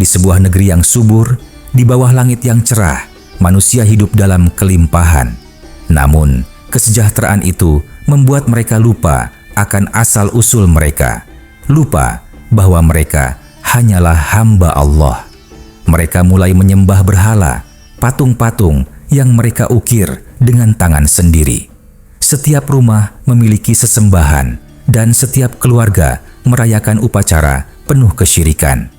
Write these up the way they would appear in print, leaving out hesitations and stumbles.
Di sebuah negeri yang subur, di bawah langit yang cerah, manusia hidup dalam kelimpahan. Namun, kesejahteraan itu membuat mereka lupa akan asal-usul mereka. Lupa bahwa mereka hanyalah hamba Allah. Mereka mulai menyembah berhala, patung-patung yang mereka ukir dengan tangan sendiri. Setiap rumah memiliki sesembahan dan setiap keluarga merayakan upacara penuh kesyirikan.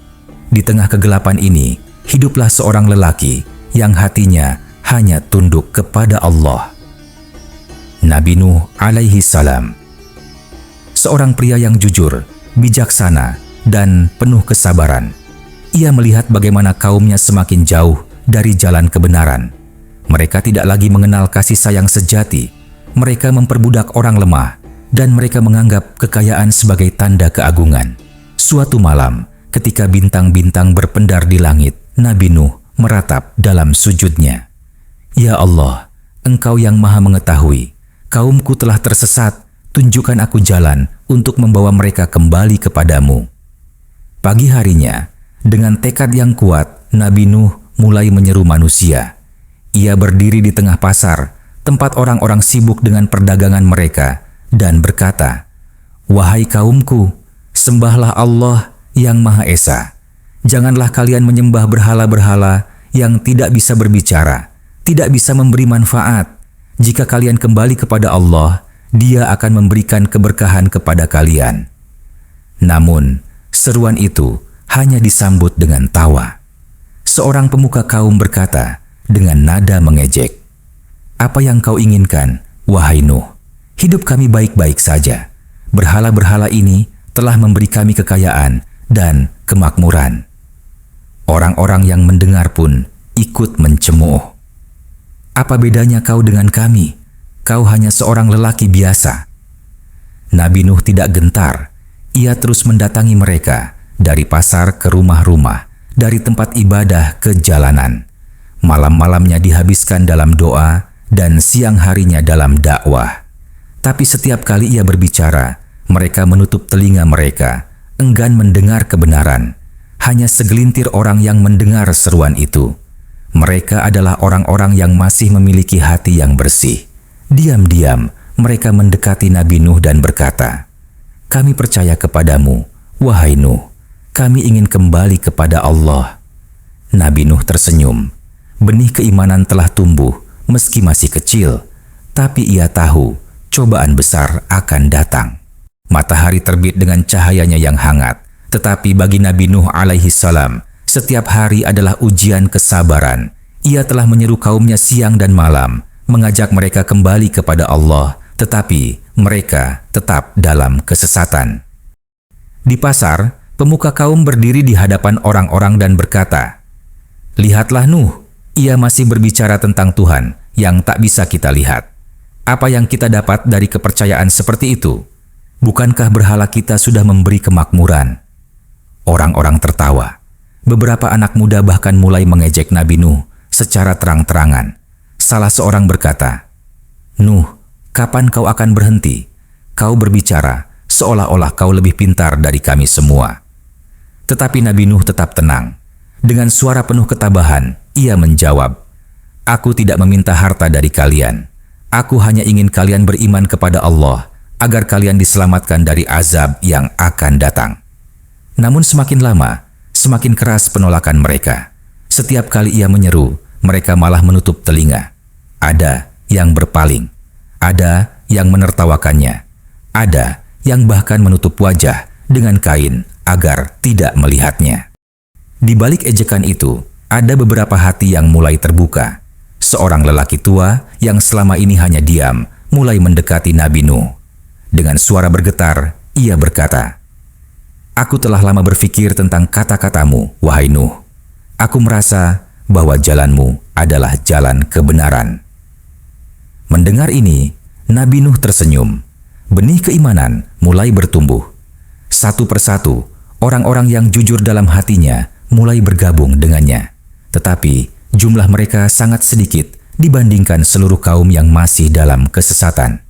Di tengah kegelapan ini, hiduplah seorang lelaki yang hatinya hanya tunduk kepada Allah. Nabi Nuh alaihi salam. Seorang pria yang jujur, bijaksana, dan penuh kesabaran. Ia melihat bagaimana kaumnya semakin jauh dari jalan kebenaran. Mereka tidak lagi mengenal kasih sayang sejati. Mereka memperbudak orang lemah, dan mereka menganggap kekayaan sebagai tanda keagungan. Suatu malam, ketika bintang-bintang berpendar di langit, Nabi Nuh meratap dalam sujudnya. Ya Allah, Engkau yang maha mengetahui, kaumku telah tersesat, tunjukkan aku jalan untuk membawa mereka kembali kepadamu. Pagi harinya, dengan tekad yang kuat, Nabi Nuh mulai menyeru manusia. Ia berdiri di tengah pasar, tempat orang-orang sibuk dengan perdagangan mereka, dan berkata, "Wahai kaumku, sembahlah Allah yang Maha Esa. Janganlah kalian menyembah berhala-berhala yang tidak bisa berbicara, tidak bisa memberi manfaat. Jika kalian kembali kepada Allah, Dia akan memberikan keberkahan kepada kalian." Namun, seruan itu hanya disambut dengan tawa. Seorang pemuka kaum berkata dengan nada mengejek, "Apa yang kau inginkan, wahai Nuh? Hidup kami baik-baik saja. Berhala-berhala ini telah memberi kami kekayaan dan kemakmuran." Orang-orang yang mendengar pun ikut mencemooh. "Apa bedanya kau dengan kami? Kau hanya seorang lelaki biasa." Nabi Nuh tidak gentar. Ia terus mendatangi mereka dari pasar ke rumah-rumah, dari tempat ibadah ke jalanan. Malam-malamnya dihabiskan dalam doa dan siang harinya dalam dakwah. Tapi setiap kali ia berbicara, mereka menutup telinga mereka, enggan mendengar kebenaran. Hanya segelintir orang yang mendengar seruan itu. Mereka adalah orang-orang yang masih memiliki hati yang bersih. Diam-diam mereka mendekati Nabi Nuh dan berkata, "Kami percaya kepadamu, wahai Nuh. Kami ingin kembali kepada Allah." Nabi Nuh tersenyum. Benih keimanan telah tumbuh meski masih kecil, tapi ia tahu cobaan besar akan datang. Matahari terbit dengan cahayanya yang hangat, tetapi bagi Nabi Nuh alaihi salam, setiap hari adalah ujian kesabaran. Ia telah menyeru kaumnya siang dan malam, mengajak mereka kembali kepada Allah, tetapi mereka tetap dalam kesesatan. Di pasar, pemuka kaum berdiri di hadapan orang-orang dan berkata, "Lihatlah Nuh, ia masih berbicara tentang Tuhan yang tak bisa kita lihat. Apa yang kita dapat dari kepercayaan seperti itu? Bukankah berhala kita sudah memberi kemakmuran?" Orang-orang tertawa. Beberapa anak muda bahkan mulai mengejek Nabi Nuh secara terang-terangan. Salah seorang berkata, "Nuh, kapan kau akan berhenti? Kau berbicara seolah-olah kau lebih pintar dari kami semua." Tetapi Nabi Nuh tetap tenang. Dengan suara penuh ketabahan, ia menjawab, "Aku tidak meminta harta dari kalian. Aku hanya ingin kalian beriman kepada Allah, agar kalian diselamatkan dari azab yang akan datang." Namun semakin lama, semakin keras penolakan mereka. Setiap kali ia menyeru, mereka malah menutup telinga. Ada yang berpaling, ada yang menertawakannya, ada yang bahkan menutup wajah dengan kain agar tidak melihatnya. Di balik ejekan itu, ada beberapa hati yang mulai terbuka. Seorang lelaki tua yang selama ini hanya diam, mulai mendekati Nabi Nuh. Dengan suara bergetar, ia berkata, "Aku telah lama berpikir tentang kata-katamu, wahai Nuh. Aku merasa bahwa jalanmu adalah jalan kebenaran." Mendengar ini, Nabi Nuh tersenyum. Benih keimanan mulai bertumbuh. Satu persatu, orang-orang yang jujur dalam hatinya mulai bergabung dengannya. Tetapi jumlah mereka sangat sedikit dibandingkan seluruh kaum yang masih dalam kesesatan.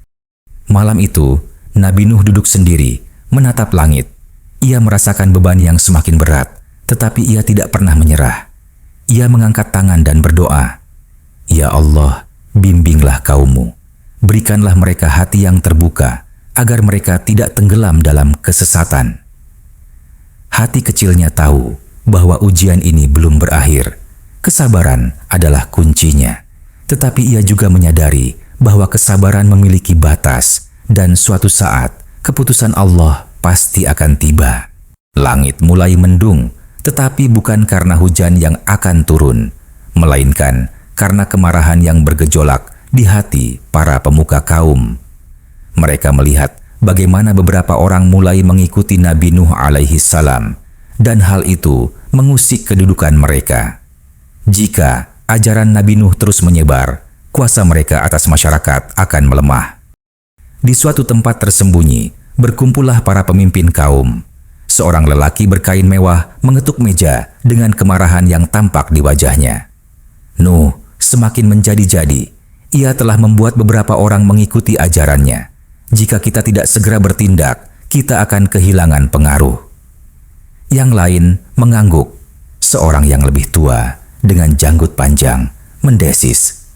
Malam itu, Nabi Nuh duduk sendiri, menatap langit. Ia merasakan beban yang semakin berat, tetapi ia tidak pernah menyerah. Ia mengangkat tangan dan berdoa, "Ya Allah, bimbinglah kaummu. Berikanlah mereka hati yang terbuka, agar mereka tidak tenggelam dalam kesesatan." Hati kecilnya tahu bahwa ujian ini belum berakhir. Kesabaran adalah kuncinya. Tetapi ia juga menyadari bahwa kesabaran memiliki batas dan suatu saat keputusan Allah pasti akan tiba. Langit mulai mendung, tetapi bukan karena hujan yang akan turun, melainkan karena kemarahan yang bergejolak di hati para pemuka kaum. Mereka melihat bagaimana beberapa orang mulai mengikuti Nabi Nuh alaihi salam, dan hal itu mengusik kedudukan mereka. Jika ajaran Nabi Nuh terus menyebar, kuasa mereka atas masyarakat akan melemah. Di suatu tempat tersembunyi, berkumpullah para pemimpin kaum. Seorang lelaki berkain mewah mengetuk meja dengan kemarahan yang tampak di wajahnya. Nuh semakin menjadi-jadi. Ia telah membuat beberapa orang mengikuti ajarannya. Jika kita tidak segera bertindak, kita akan kehilangan pengaruh. Yang lain mengangguk. Seorang yang lebih tua dengan janggut panjang mendesis,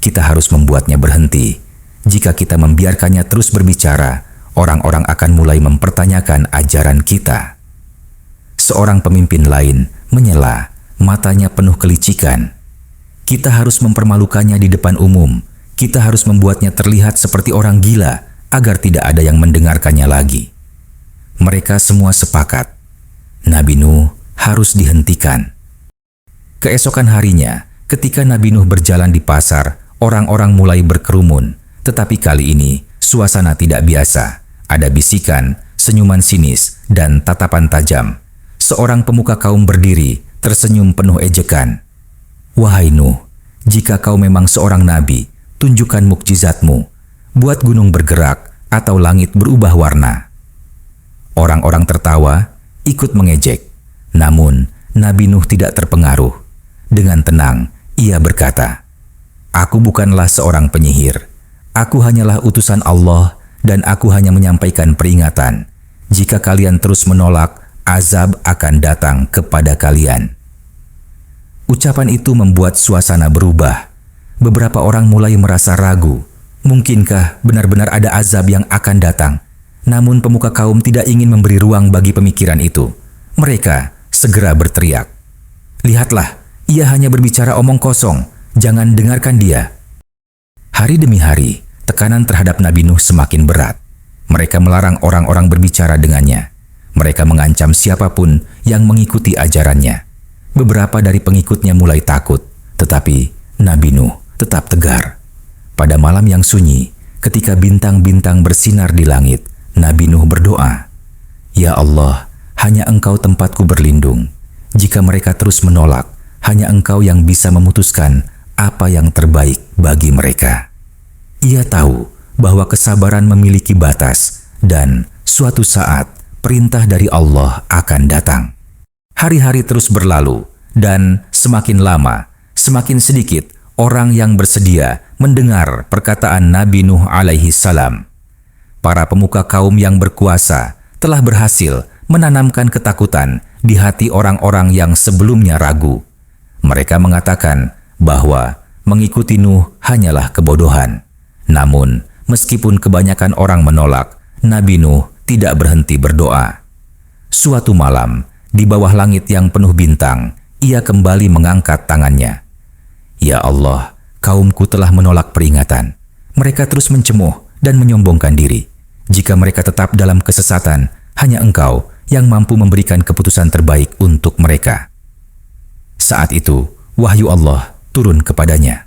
"Kita harus membuatnya berhenti. Jika kita membiarkannya terus berbicara, orang-orang akan mulai mempertanyakan ajaran kita." Seorang pemimpin lain menyela, matanya penuh kelicikan, "Kita harus mempermalukannya di depan umum. Kita harus membuatnya terlihat seperti orang gila agar tidak ada yang mendengarkannya lagi." Mereka semua sepakat, Nabi Nuh harus dihentikan. Keesokan harinya, ketika Nabi Nuh berjalan di pasar, orang-orang mulai berkerumun. Tetapi kali ini, suasana tidak biasa. Ada bisikan, senyuman sinis, dan tatapan tajam. Seorang pemuka kaum berdiri, tersenyum penuh ejekan. "Wahai Nuh, jika kau memang seorang nabi, tunjukkan mukjizatmu. Buat gunung bergerak atau langit berubah warna." Orang-orang tertawa, ikut mengejek. Namun, Nabi Nuh tidak terpengaruh. Dengan tenang, ia berkata, "Aku bukanlah seorang penyihir. Aku hanyalah utusan Allah dan aku hanya menyampaikan peringatan. Jika kalian terus menolak, azab akan datang kepada kalian." Ucapan itu membuat suasana berubah. Beberapa orang mulai merasa ragu. Mungkinkah benar-benar ada azab yang akan datang? Namun pemuka kaum tidak ingin memberi ruang bagi pemikiran itu. Mereka segera berteriak, "Lihatlah, ia hanya berbicara omong kosong, jangan dengarkan dia." Hari demi hari, tekanan terhadap Nabi Nuh semakin berat. Mereka melarang orang-orang berbicara dengannya. Mereka mengancam siapapun yang mengikuti ajarannya. Beberapa dari pengikutnya mulai takut, tetapi Nabi Nuh tetap tegar. Pada malam yang sunyi, ketika bintang-bintang bersinar di langit, Nabi Nuh berdoa, "Ya Allah, hanya Engkau tempatku berlindung. Jika mereka terus menolak, hanya Engkau yang bisa memutuskan apa yang terbaik bagi mereka." Ia tahu bahwa kesabaran memiliki batas dan suatu saat perintah dari Allah akan datang. Hari-hari terus berlalu dan semakin lama, semakin sedikit orang yang bersedia mendengar perkataan Nabi Nuh alaihi salam. Para pemuka kaum yang berkuasa telah berhasil menanamkan ketakutan di hati orang-orang yang sebelumnya ragu. Mereka mengatakan bahwa mengikuti Nuh hanyalah kebodohan. Namun, meskipun kebanyakan orang menolak, Nabi Nuh tidak berhenti berdoa. Suatu malam, di bawah langit yang penuh bintang, ia kembali mengangkat tangannya. "Ya Allah, kaumku telah menolak peringatan. Mereka terus mencemuh dan menyombongkan diri. Jika mereka tetap dalam kesesatan, hanya Engkau yang mampu memberikan keputusan terbaik untuk mereka." Saat itu, wahyu Allah turun kepadanya.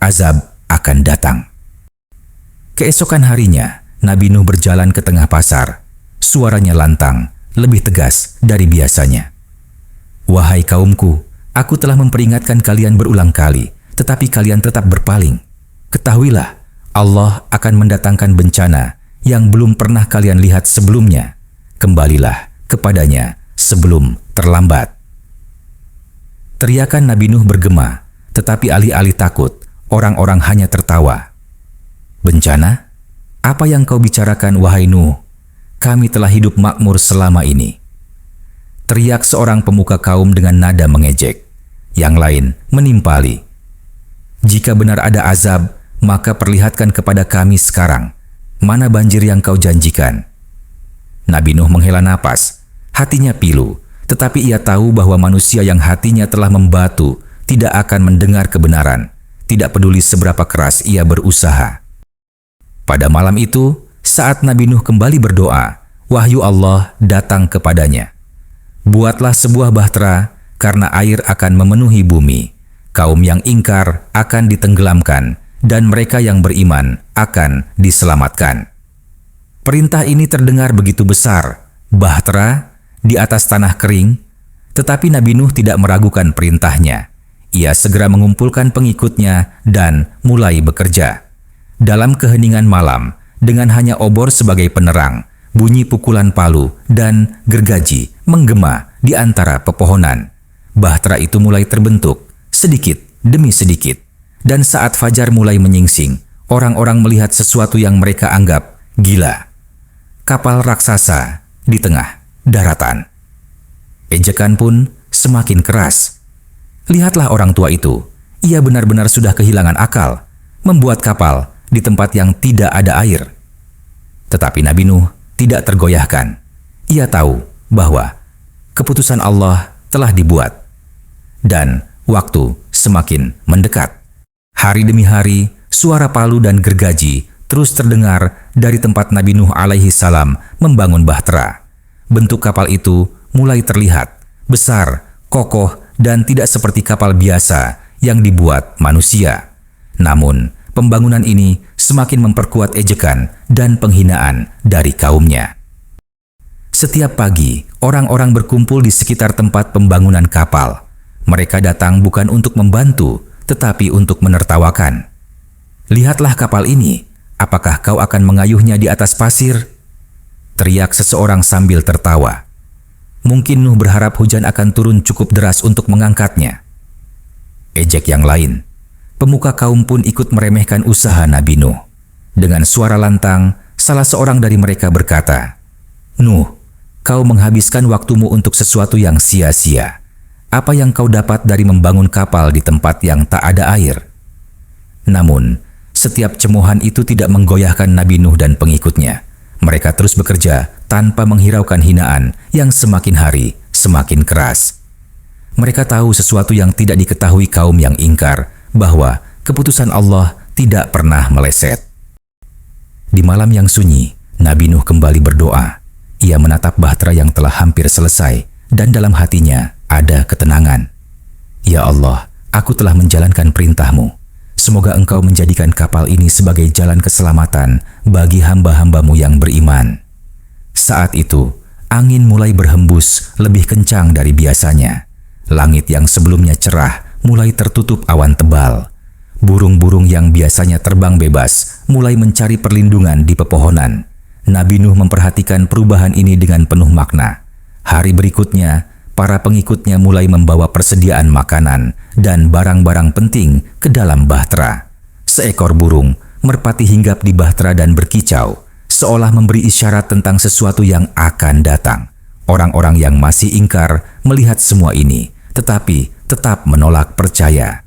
Azab akan datang. Keesokan harinya, Nabi Nuh berjalan ke tengah pasar. Suaranya lantang, lebih tegas dari biasanya. "Wahai kaumku, aku telah memperingatkan kalian berulang kali, tetapi kalian tetap berpaling. Ketahuilah, Allah akan mendatangkan bencana yang belum pernah kalian lihat sebelumnya. Kembalilah kepadanya sebelum terlambat." Teriakan Nabi Nuh bergema, tetapi alih-alih takut, orang-orang hanya tertawa. "Bencana? Apa yang kau bicarakan, wahai Nuh? Kami telah hidup makmur selama ini." teriak seorang pemuka kaum dengan nada mengejek. Yang lain menimpali, "Jika benar ada azab, maka perlihatkan kepada kami sekarang. Mana banjir yang kau janjikan?" Nabi Nuh menghela napas. Hatinya pilu, tetapi ia tahu bahwa manusia yang hatinya telah membatu tidak akan mendengar kebenaran, tidak peduli seberapa keras ia berusaha. Pada malam itu, saat Nabi Nuh kembali berdoa, wahyu Allah datang kepadanya. "Buatlah sebuah bahtera, karena air akan memenuhi bumi. Kaum yang ingkar akan ditenggelamkan, dan mereka yang beriman akan diselamatkan." Perintah ini terdengar begitu besar, bahtera di atas tanah kering, tetapi Nabi Nuh tidak meragukan perintahnya. Ia segera mengumpulkan pengikutnya dan mulai bekerja. Dalam keheningan malam, dengan hanya obor sebagai penerang, bunyi pukulan palu dan gergaji menggema di antara pepohonan. Bahtera itu mulai terbentuk, sedikit demi sedikit. Dan saat fajar mulai menyingsing, orang-orang melihat sesuatu yang mereka anggap gila. Kapal raksasa di tengah daratan. Ejekan pun semakin keras. Lihatlah orang tua itu, ia benar-benar sudah kehilangan akal, membuat kapal di tempat yang tidak ada air. Tetapi Nabi Nuh tidak tergoyahkan. Ia tahu bahwa keputusan Allah telah dibuat dan waktu semakin mendekat. Hari demi hari, suara palu dan gergaji terus terdengar dari tempat Nabi Nuh alaihi salam membangun bahtera. Bentuk kapal itu mulai terlihat besar, kokoh, dan tidak seperti kapal biasa yang dibuat manusia. Namun, pembangunan ini semakin memperkuat ejekan dan penghinaan dari kaumnya. Setiap pagi, orang-orang berkumpul di sekitar tempat pembangunan kapal. Mereka datang bukan untuk membantu, tetapi untuk menertawakan. "Lihatlah kapal ini, apakah kau akan mengayuhnya di atas pasir?" teriak seseorang sambil tertawa. Mungkin Nuh berharap hujan akan turun cukup deras untuk mengangkatnya. Ejek yang lain. Pemuka kaum pun ikut meremehkan usaha Nabi Nuh. Dengan suara lantang, salah seorang dari mereka berkata, "Nuh, kau menghabiskan waktumu untuk sesuatu yang sia-sia. Apa yang kau dapat dari membangun kapal di tempat yang tak ada air?" Namun, setiap cemohan itu tidak menggoyahkan Nabi Nuh dan pengikutnya. Mereka terus bekerja tanpa menghiraukan hinaan yang semakin hari semakin keras. Mereka tahu sesuatu yang tidak diketahui kaum yang ingkar, bahwa keputusan Allah tidak pernah meleset. Di malam yang sunyi, Nabi Nuh kembali berdoa. Ia menatap bahtera yang telah hampir selesai, dan dalam hatinya ada ketenangan. "Ya Allah, aku telah menjalankan perintah-Mu. Semoga Engkau menjadikan kapal ini sebagai jalan keselamatan bagi hamba-hamba-Mu yang beriman." Saat itu, angin mulai berhembus lebih kencang dari biasanya. Langit yang sebelumnya cerah mulai tertutup awan tebal. Burung-burung yang biasanya terbang bebas mulai mencari perlindungan di pepohonan. Nabi Nuh memperhatikan perubahan ini dengan penuh makna. Hari berikutnya, para pengikutnya mulai membawa persediaan makanan dan barang-barang penting ke dalam bahtera. Seekor burung merpati hinggap di bahtera dan berkicau, seolah memberi isyarat tentang sesuatu yang akan datang. Orang-orang yang masih ingkar melihat semua ini, tetapi tetap menolak percaya.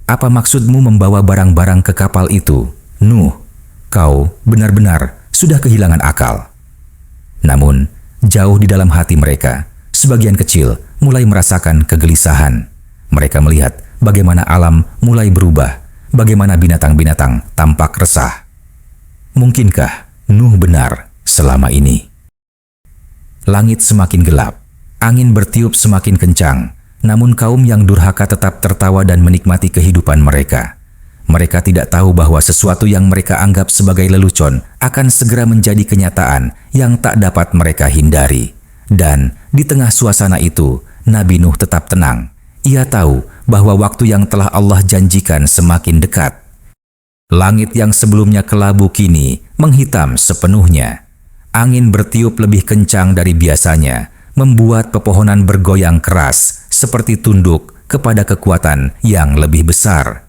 "Apa maksudmu membawa barang-barang ke kapal itu, Nuh? Kau benar-benar sudah kehilangan akal." Namun, jauh di dalam hati mereka, sebagian kecil mulai merasakan kegelisahan. Mereka melihat bagaimana alam mulai berubah, bagaimana binatang-binatang tampak resah. Mungkinkah Nuh benar selama ini? Langit semakin gelap, angin bertiup semakin kencang, namun kaum yang durhaka tetap tertawa dan menikmati kehidupan mereka. Mereka tidak tahu bahwa sesuatu yang mereka anggap sebagai lelucon akan segera menjadi kenyataan yang tak dapat mereka hindari. Dan di tengah suasana itu, Nabi Nuh tetap tenang. Ia tahu bahwa waktu yang telah Allah janjikan semakin dekat. Langit yang sebelumnya kelabu kini menghitam sepenuhnya. Angin bertiup lebih kencang dari biasanya, membuat pepohonan bergoyang keras seperti tunduk kepada kekuatan yang lebih besar.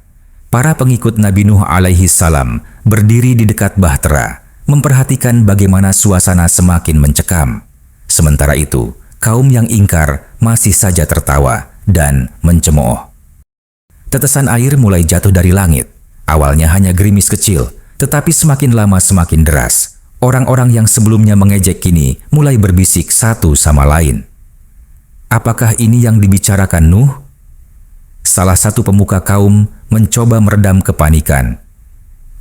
Para pengikut Nabi Nuh alaihi salam berdiri di dekat bahtera, memperhatikan bagaimana suasana semakin mencekam. Sementara itu, kaum yang ingkar masih saja tertawa dan mencemooh. Tetesan air mulai jatuh dari langit. Awalnya hanya gerimis kecil, tetapi semakin lama semakin deras. Orang-orang yang sebelumnya mengejek kini mulai berbisik satu sama lain. Apakah ini yang dibicarakan Nuh? Salah satu pemuka kaum mencoba meredam kepanikan.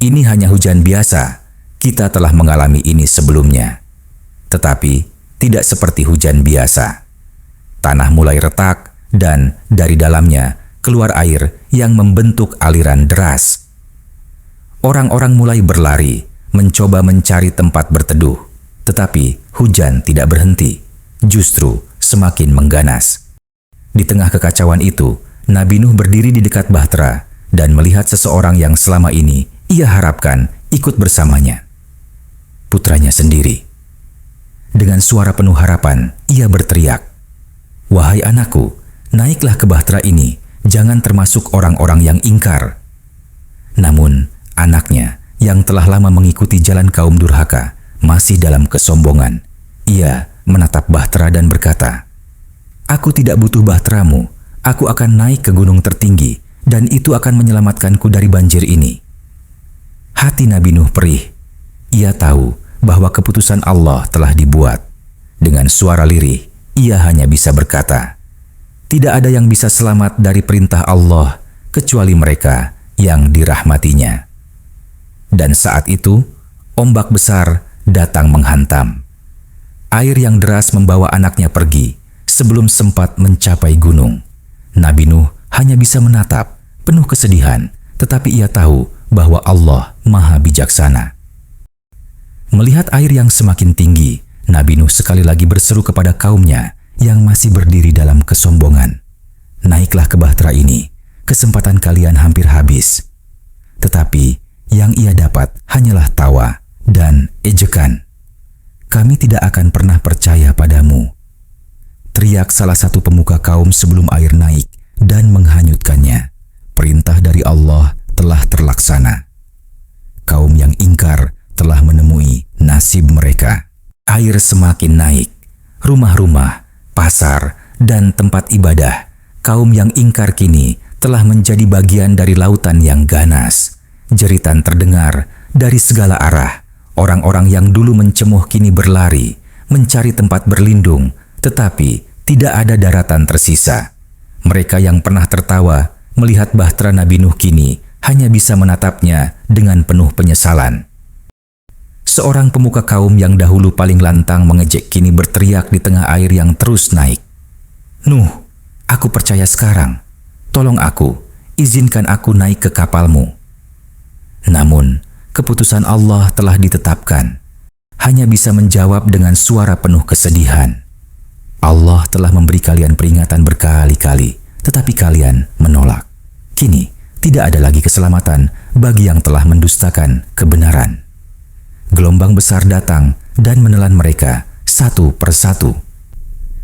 Ini hanya hujan biasa, kita telah mengalami ini sebelumnya. Tetapi tidak seperti hujan biasa. Tanah mulai retak dan dari dalamnya keluar air yang membentuk aliran deras. Orang-orang mulai berlari, mencoba mencari tempat berteduh. Tetapi hujan tidak berhenti, justru semakin mengganas. Di tengah kekacauan itu, Nabi Nuh berdiri di dekat bahtera dan melihat seseorang yang selama ini ia harapkan ikut bersamanya. Putranya sendiri. Dengan suara penuh harapan, ia berteriak, "Wahai anakku, naiklah ke bahtera ini, jangan termasuk orang-orang yang ingkar." Namun, anaknya yang telah lama mengikuti jalan kaum durhaka masih dalam kesombongan. Ia menatap bahtera dan berkata, "Aku tidak butuh bahteramu, aku akan naik ke gunung tertinggi dan itu akan menyelamatkanku dari banjir ini." Hati Nabi Nuh perih. Ia tahu bahwa keputusan Allah telah dibuat. Dengan suara lirih, ia hanya bisa berkata, "Tidak ada yang bisa selamat dari perintah Allah kecuali mereka yang dirahmatinya." Dan saat itu, ombak besar datang menghantam. Air yang deras membawa anaknya pergi sebelum sempat mencapai gunung. Nabi Nuh hanya bisa menatap, penuh kesedihan, tetapi ia tahu bahwa Allah Maha Bijaksana. Melihat air yang semakin tinggi, Nabi Nuh sekali lagi berseru kepada kaumnya yang masih berdiri dalam kesombongan, "Naiklah ke bahtera ini, kesempatan kalian hampir habis." Tetapi yang ia dapat hanyalah tawa dan ejekan. "Kami tidak akan pernah percaya padamu," teriak salah satu pemuka kaum sebelum air naik dan menghanyutkannya. Perintah dari Allah telah terlaksana. Kaum yang ingkar telah menemui nasib mereka. Air semakin naik. Rumah-rumah, pasar, dan tempat ibadah kaum yang ingkar kini telah menjadi bagian dari lautan yang ganas. Jeritan terdengar dari segala arah. Orang-orang yang dulu mencemoh kini berlari, mencari tempat berlindung, tetapi tidak ada daratan tersisa. Mereka yang pernah tertawa melihat bahtera Nabi Nuh kini hanya bisa menatapnya dengan penuh penyesalan. Seorang pemuka kaum yang dahulu paling lantang mengejek kini berteriak di tengah air yang terus naik, "Nuh, aku percaya sekarang. Tolong aku, izinkan aku naik ke kapalmu." Namun, keputusan Allah telah ditetapkan. Hanya bisa menjawab dengan suara penuh kesedihan, "Allah telah memberi kalian peringatan berkali-kali, tetapi kalian menolak. Kini, tidak ada lagi keselamatan bagi yang telah mendustakan kebenaran." Gelombang besar datang dan menelan mereka satu persatu.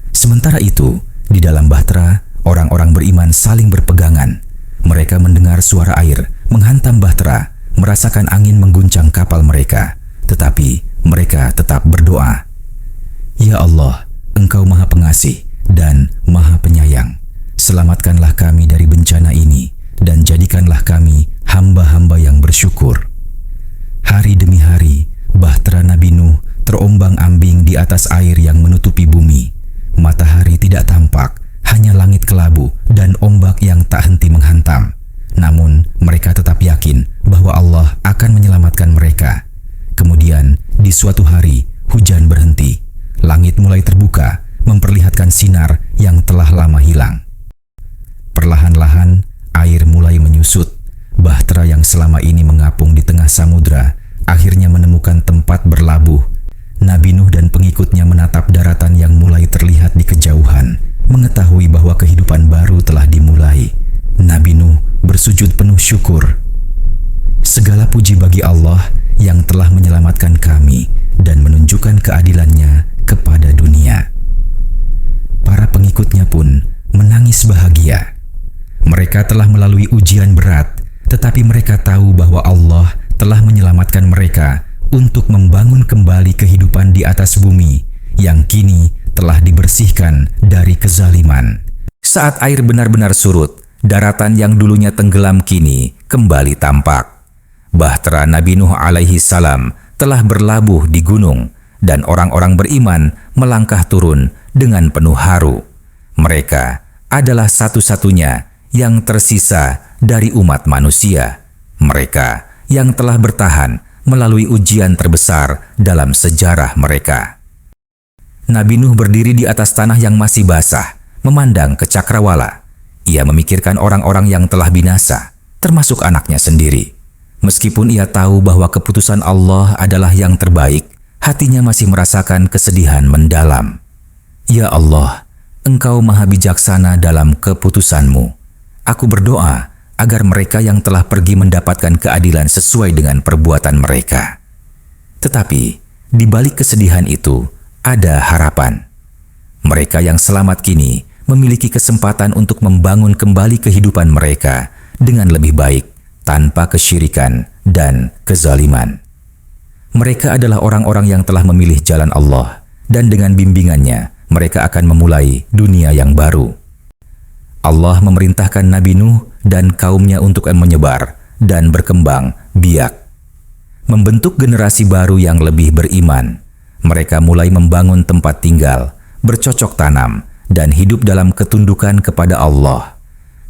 Sementara itu, di dalam bahtera, orang-orang beriman saling berpegangan. Mereka mendengar suara air menghantam bahtera, merasakan angin mengguncang kapal mereka, tetapi mereka tetap berdoa, "Ya Allah, Engkau Maha Pengasih dan Maha Penyayang. Selamatkanlah kami dari bencana ini dan jadikanlah kami hamba-hamba yang bersyukur." Hari demi hari, bahtera Nabi Nuh terombang-ambing di atas air yang menutupi bumi. Matahari tidak tampak, hanya langit kelabu dan ombak yang tak henti menghantam. Namun, mereka tetap yakin bahwa Allah akan menyelamatkan mereka. Kemudian, di suatu hari, hujan berhenti. Langit mulai terbuka, memperlihatkan sinar yang telah lama hilang. Perlahan-lahan, air mulai menyusut. Bahtera yang selama ini mengapung di tengah samudra akhirnya menemukan tempat berlabuh. Nabi Nuh dan pengikutnya menatap daratan yang mulai terlihat di kejauhan, mengetahui bahwa kehidupan baru telah dimulai. Nabi Nuh bersujud penuh syukur. "Segala puji bagi Allah yang telah menyelamatkan kami dan menunjukkan keadilannya kepada dunia." Para pengikutnya pun menangis bahagia. Mereka telah melalui ujian berat, tetapi mereka tahu bahwa Allah telah menyelamatkan mereka untuk membangun kembali kehidupan di atas bumi yang kini telah dibersihkan dari kezaliman. Saat air benar-benar surut, daratan yang dulunya tenggelam kini kembali tampak. Bahtera Nabi Nuh alaihi salam telah berlabuh di gunung dan orang-orang beriman melangkah turun dengan penuh haru. Mereka adalah satu-satunya yang tersisa dari umat manusia. Mereka yang telah bertahan melalui ujian terbesar dalam sejarah mereka. Nabi Nuh berdiri di atas tanah yang masih basah, memandang ke cakrawala. Ia memikirkan orang-orang yang telah binasa, termasuk anaknya sendiri. Meskipun ia tahu bahwa keputusan Allah adalah yang terbaik, hatinya masih merasakan kesedihan mendalam. Ya Allah, Engkau maha bijaksana dalam keputusan-Mu. Aku berdoa agar mereka yang telah pergi mendapatkan keadilan sesuai dengan perbuatan mereka. Tetapi, di balik kesedihan itu, ada harapan. Mereka yang selamat kini memiliki kesempatan untuk membangun kembali kehidupan mereka dengan lebih baik, tanpa kesyirikan dan kezaliman. Mereka adalah orang-orang yang telah memilih jalan Allah, dan dengan bimbingannya, mereka akan memulai dunia yang baru. Allah memerintahkan Nabi Nuh dan kaumnya untuk menyebar dan berkembang biak. Membentuk generasi baru yang lebih beriman. Mereka mulai membangun tempat tinggal, bercocok tanam, dan hidup dalam ketundukan kepada Allah.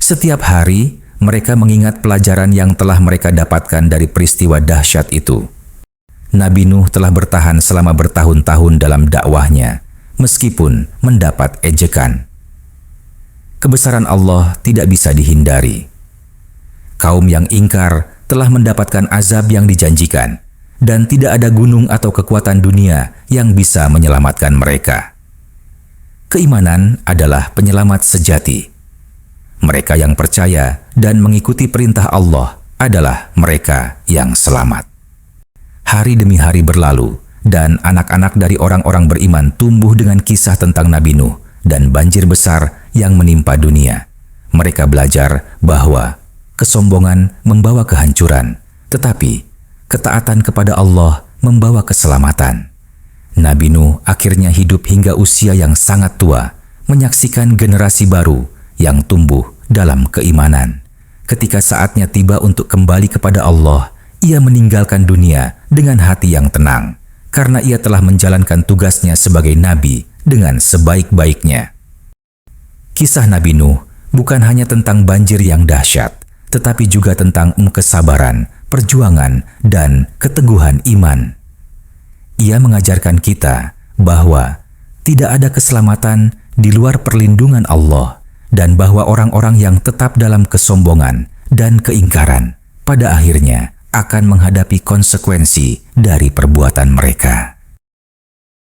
Setiap hari, mereka mengingat pelajaran yang telah mereka dapatkan dari peristiwa dahsyat itu. Nabi Nuh telah bertahan selama bertahun-tahun dalam dakwahnya, meskipun mendapat ejekan. Kebesaran Allah tidak bisa dihindari. Kaum yang ingkar telah mendapatkan azab yang dijanjikan, dan tidak ada gunung atau kekuatan dunia yang bisa menyelamatkan mereka. Keimanan adalah penyelamat sejati. Mereka yang percaya dan mengikuti perintah Allah adalah mereka yang selamat. Hari demi hari berlalu, dan anak-anak dari orang-orang beriman tumbuh dengan kisah tentang Nabi Nuh dan banjir besar yang menimpa dunia. Mereka belajar bahwa kesombongan membawa kehancuran, tetapi ketaatan kepada Allah membawa keselamatan. Nabi Nuh akhirnya hidup hingga usia yang sangat tua, menyaksikan generasi baru yang tumbuh dalam keimanan. Ketika saatnya tiba untuk kembali kepada Allah, ia meninggalkan dunia dengan hati yang tenang, karena ia telah menjalankan tugasnya sebagai nabi dengan sebaik-baiknya. Kisah Nabi Nuh bukan hanya tentang banjir yang dahsyat, tetapi juga tentang kesabaran, perjuangan, dan keteguhan iman. Ia mengajarkan kita bahwa tidak ada keselamatan di luar perlindungan Allah, dan bahwa orang-orang yang tetap dalam kesombongan dan keingkaran pada akhirnya akan menghadapi konsekuensi dari perbuatan mereka.